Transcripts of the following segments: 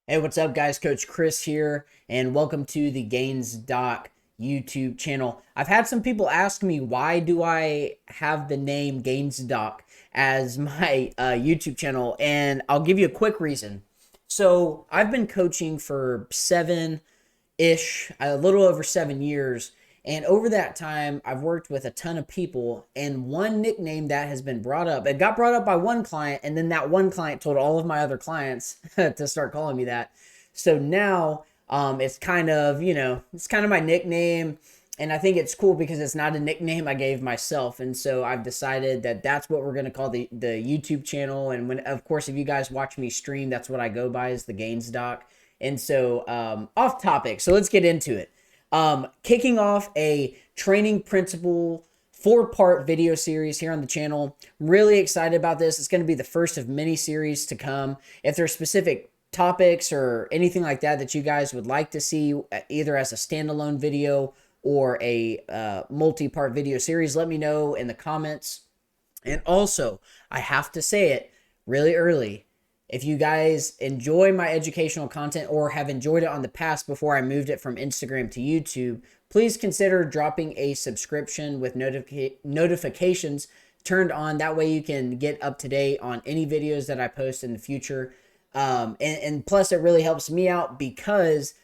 Hey, what's up, guys? Coach Chris here, and welcome to the Gainz Doc YouTube channel. I've had some people ask me, why do I have the name Gainz Doc as my YouTube channel? And I'll give you a quick reason. So, I've been coaching for a little over 7 years. And over that time, I've worked with a ton of people. And one nickname that has been brought up, it got brought up by one client, and then that one client told all of my other clients to start calling me that. So now it's kind of, it's kind of my nickname. And I think it's cool because it's not a nickname I gave myself. And so I've decided that that's what we're going to call the YouTube channel. And when, of course, if you guys watch me stream, that's what I go by, is the Gainz Doc. And so, off topic. So let's get into it. Kicking off a training principle 4-part video series here on the channel. I'm really excited about this. It's going to be the first of many series to come. If there's specific topics or anything like that that you guys would like to see, either as a standalone video or a multi-part video series, let me know in the comments. And also, I have to say it really early. If you guys enjoy my educational content or have enjoyed it on the past before I moved it from Instagram to YouTube, please consider dropping a subscription with notifications turned on. That way you can get up to date on any videos that I post in the future. And plus, it really helps me out because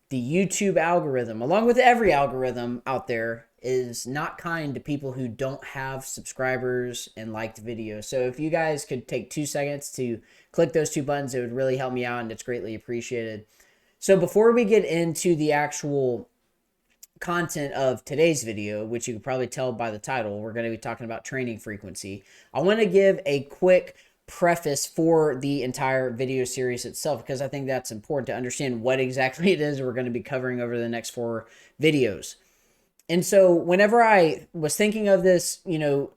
the YouTube algorithm, along with every algorithm out there, is not kind to people who don't have subscribers and liked videos. So if you guys could take 2 seconds to click those two buttons, it would really help me out, and it's greatly appreciated. So before we get into the actual content of today's video, which you can probably tell by the title, we're going to be talking about training frequency. I want to give a quick preface for the entire video series itself, because I think that's important to understand what exactly it is we're going to be covering over the next 4 videos. And so whenever I was thinking of this,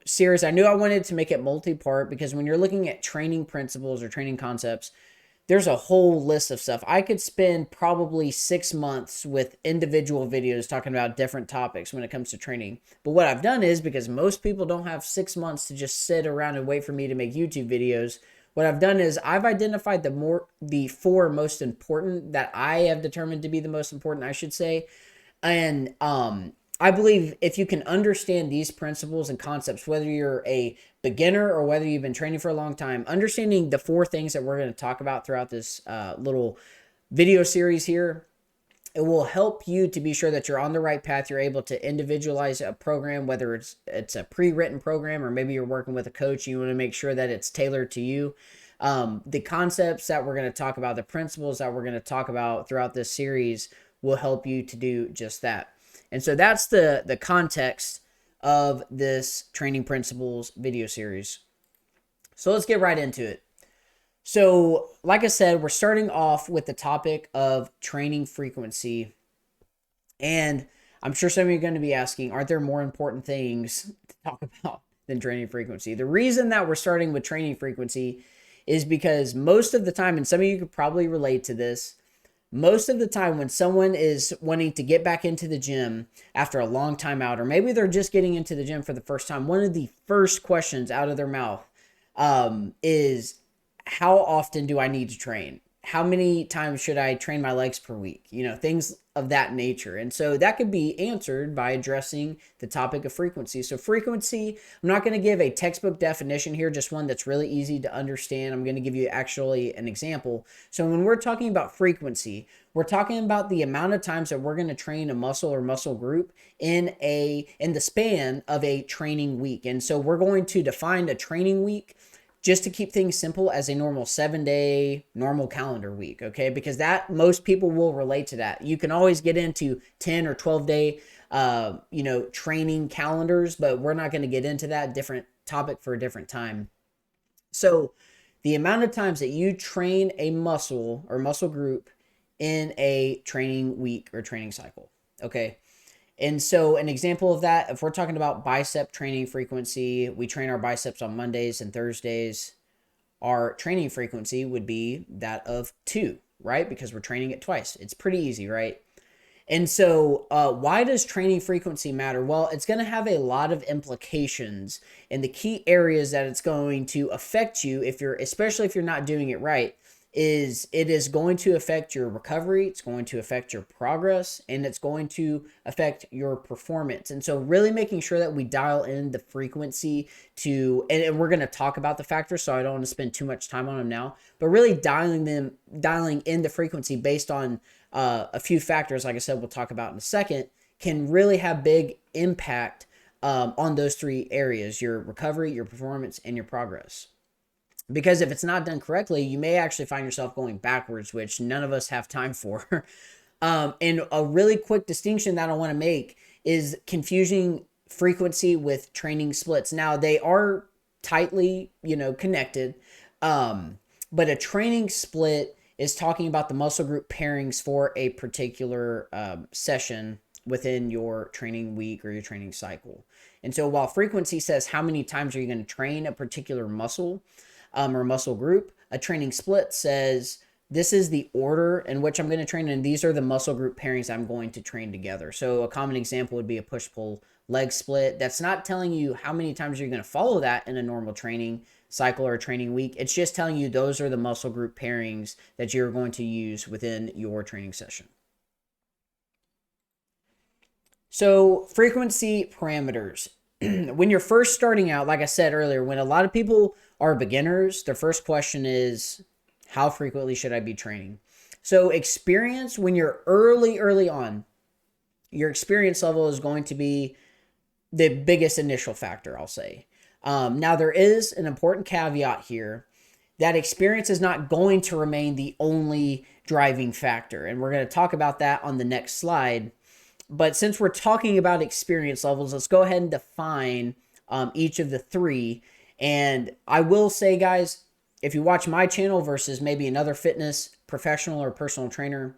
series, I knew I wanted to make it multi-part, because when you're looking at training principles or training concepts, there's a whole list of stuff. I could spend probably 6 months with individual videos talking about different topics when it comes to training. But what I've done is, because most people don't have 6 months to just sit around and wait for me to make YouTube videos, what I've done is I've identified the 4 most important that I have determined to be the most important, I should say. And I believe if you can understand these principles and concepts, whether you're a beginner or whether you've been training for a long time, understanding the 4 things that we're going to talk about throughout this little video series here, it will help you to be sure that you're on the right path. You're able to individualize a program, whether it's a pre-written program, or maybe you're working with a coach. You want to make sure that it's tailored to you. The concepts that we're going to talk about, the principles that we're going to talk about throughout this series will help you to do just that. And so that's the context of this training principles video series. So let's get right into it. So, like I said, we're starting off with the topic of training frequency. And I'm sure some of you are going to be asking, aren't there more important things to talk about than training frequency? The reason that we're starting with training frequency is because most of the time, and some of you could probably relate to this, most of the time when someone is wanting to get back into the gym after a long time out, or maybe they're just getting into the gym for the first time, one of the first questions out of their mouth is, how often do I need to train? How many times should I train my legs per week? Things of that nature. And so that could be answered by addressing the topic of frequency. So frequency, I'm not going to give a textbook definition here, just one that's really easy to understand. I'm going to give you actually an example. So when we're talking about frequency, we're talking about the amount of times that we're going to train a muscle or muscle group in the span of a training week. And so we're going to define a training week, just to keep things simple, as a normal 7-day normal calendar week, okay? Because that, most people will relate to that. You can always get into 10 or 12-day, training calendars, but we're not going to get into that. Different topic for a different time. So the amount of times that you train a muscle or muscle group in a training week or training cycle, okay? And so an example of that, if we're talking about bicep training frequency, we train our biceps on Mondays and Thursdays. Our training frequency would be that of 2, right? Because we're training it twice. It's pretty easy, right? And so why does training frequency matter? Well, it's going to have a lot of implications in the key areas that it's going to affect you, especially if you're not doing it right. is it is going to affect your recovery, it's going to affect your progress, and it's going to affect your performance. And so really making sure that we dial in the frequency to, and we're going to talk about the factors, so I don't want to spend too much time on them now, but really dialing in the frequency based on a few factors, like I said, we'll talk about in a second, can really have big impact on those three areas: your recovery, your performance, and your progress. Because if it's not done correctly, you may actually find yourself going backwards, which none of us have time for. And a really quick distinction that I want to make is confusing frequency with training splits. Now, they are tightly, connected. But a training split is talking about the muscle group pairings for a particular session within your training week or your training cycle. And so while frequency says how many times are you going to train a particular muscle or muscle group, a training split says this is the order in which I'm going to train, and these are the muscle group pairings I'm going to train together. So a common example would be a push-pull leg split. That's not telling you how many times you're going to follow that in a normal training cycle or training week. It's just telling you those are the muscle group pairings that you're going to use within your training session. So frequency parameters. When you're first starting out, like I said earlier, when a lot of people are beginners, their first question is, how frequently should I be training? So experience, when you're early on, your experience level is going to be the biggest initial factor, I'll say. Now, there is an important caveat here that experience is not going to remain the only driving factor. And we're going to talk about that on the next slide. But since we're talking about experience levels, let's go ahead and define each of the three. And I will say, guys, if you watch my channel versus maybe another fitness professional or personal trainer,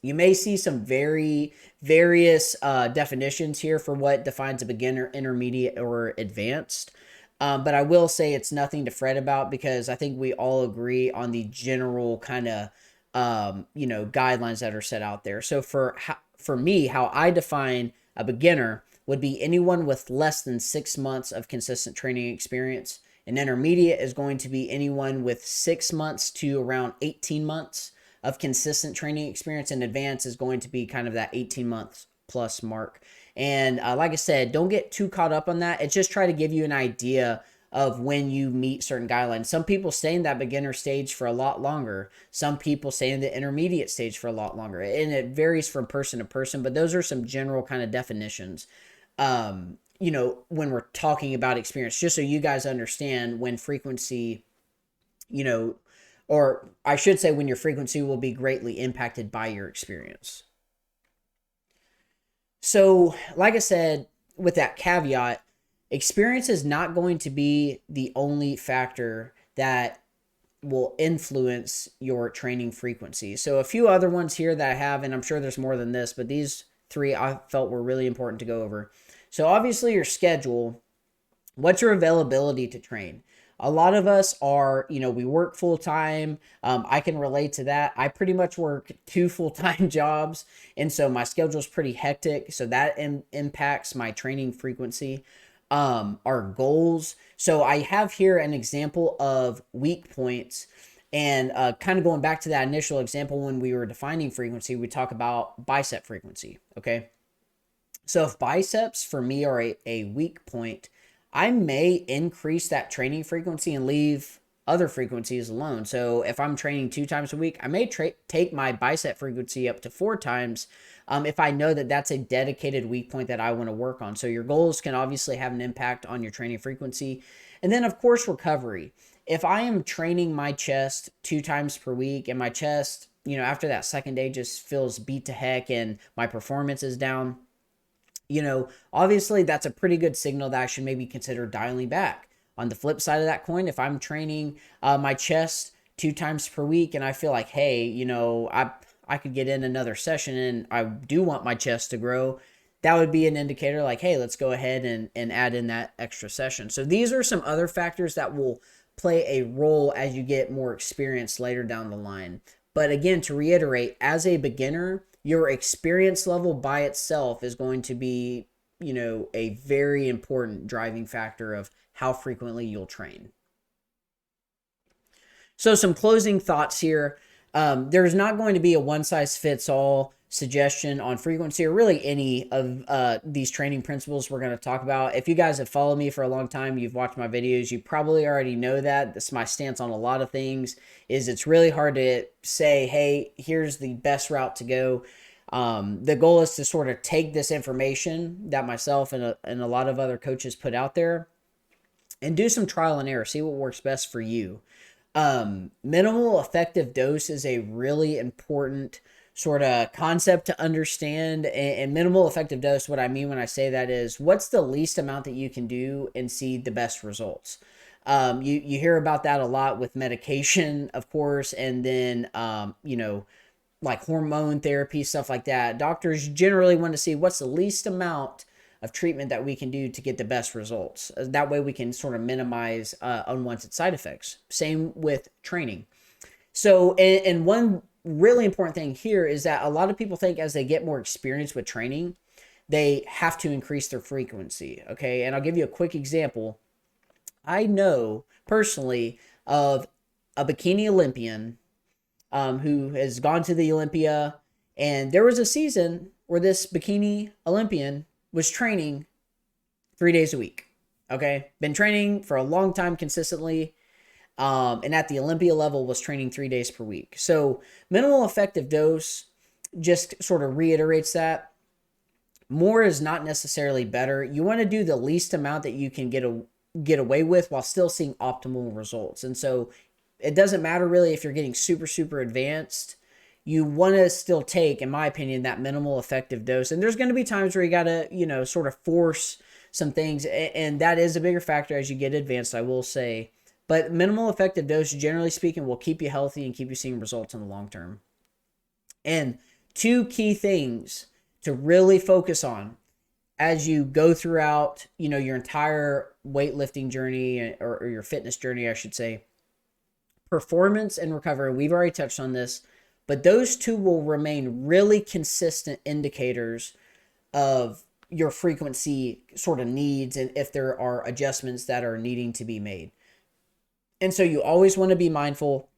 you may see some various definitions here for what defines a beginner, intermediate, or advanced. But I will say it's nothing to fret about, because I think we all agree on the general kind of guidelines that are set out there. So for me, how I define a beginner would be anyone with less than 6 months of consistent training experience. An intermediate is going to be anyone with 6 months to around 18 months of consistent training experience, and advanced is going to be kind of that 18 months plus mark. And like I said, don't get too caught up on that. It's just try to give you an idea of when you meet certain guidelines. Some people stay in that beginner stage for a lot longer. Some people stay in the intermediate stage for a lot longer. And it varies from person to person, but those are some general kind of definitions. When we're talking about experience, just so you guys understand when frequency, or I should say when your frequency will be greatly impacted by your experience. So, like I said, with that caveat, experience is not going to be the only factor that will influence your training frequency. So a few other ones here that I have, and I'm sure there's more than this, but these three I felt were really important to go over. So obviously your schedule, what's your availability to train? A lot of us are, we work full time. I can relate to that. I pretty much work 2 full-time jobs. And so my schedule is pretty hectic. So that impacts my training frequency. Our goals. So I have here an example of weak points, and kind of going back to that initial example when we were defining frequency, we talk about bicep frequency. Okay. So if biceps for me are a weak point, I may increase that training frequency and leave other frequencies alone. So if I'm training 2 times a week, I may take my bicep frequency up to 4 times if I know that that's a dedicated weak point that I want to work on. So your goals can obviously have an impact on your training frequency. And then, of course, recovery. If I am training my chest 2 times per week and my chest, after that second day just feels beat to heck and my performance is down, obviously that's a pretty good signal that I should maybe consider dialing back. On the flip side of that coin, if I'm training my chest 2 times per week and I feel like, hey, I could get in another session and I do want my chest to grow, that would be an indicator like, hey, let's go ahead and add in that extra session. So these are some other factors that will play a role as you get more experience later down the line. But again, to reiterate, as a beginner, your experience level by itself is going to be, a very important driving factor of how frequently you'll train. So some closing thoughts here. There's not going to be a one size fits all suggestion on frequency or really any of these training principles we're going to talk about. If you guys have followed me for a long time, you've watched my videos, you probably already know that. This is my stance on a lot of things, is it's really hard to say, hey, here's the best route to go. The goal is to sort of take this information that myself and a lot of other coaches put out there and do some trial and error, see what works best for you. Minimal effective dose is a really important sort of concept to understand. And minimal effective dose, what I mean when I say that is, what's the least amount that you can do and see the best results? You hear about that a lot with medication, of course, and then like hormone therapy, stuff like that. Doctors generally want to see what's the least amount of treatment that we can do to get the best results. That way we can sort of minimize unwanted side effects. Same with training. So, and one really important thing here is that a lot of people think as they get more experience with training, they have to increase their frequency. Okay. And I'll give you a quick example. I know personally of a bikini Olympian who has gone to the Olympia, and there was a season where this bikini Olympian was training 3 days a week. Okay. Been training for a long time consistently. And at the Olympia level was training 3 days per week. So minimal effective dose just sort of reiterates that. More is not necessarily better. You want to do the least amount that you can get away with while still seeing optimal results. And so it doesn't matter really if you're getting super, super advanced. You want to still take, in my opinion, that minimal effective dose. And there's going to be times where you got to, sort of force some things. And that is a bigger factor as you get advanced, I will say. But minimal effective dose, generally speaking, will keep you healthy and keep you seeing results in the long term. And two key things to really focus on as you go throughout, your entire weightlifting journey or your fitness journey, I should say. Performance and recovery. We've already touched on this. But those two will remain really consistent indicators of your frequency sort of needs and if there are adjustments that are needing to be made. And so you always want to be mindful,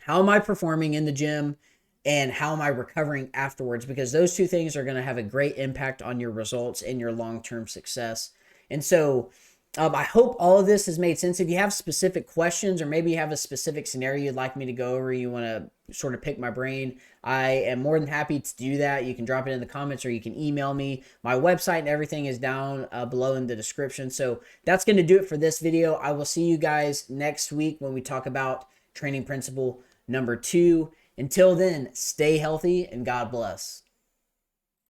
how am I performing in the gym and how am I recovering afterwards? Because those two things are going to have a great impact on your results and your long-term success. And so I hope all of this has made sense. If you have specific questions or maybe you have a specific scenario you'd like me to go over, you want to sort of pick my brain, I am more than happy to do that. You can drop it in the comments or you can email me. My website and everything is down below in the description. So that's going to do it for this video. I will see you guys next week when we talk about training principle number 2. Until then, stay healthy and God bless.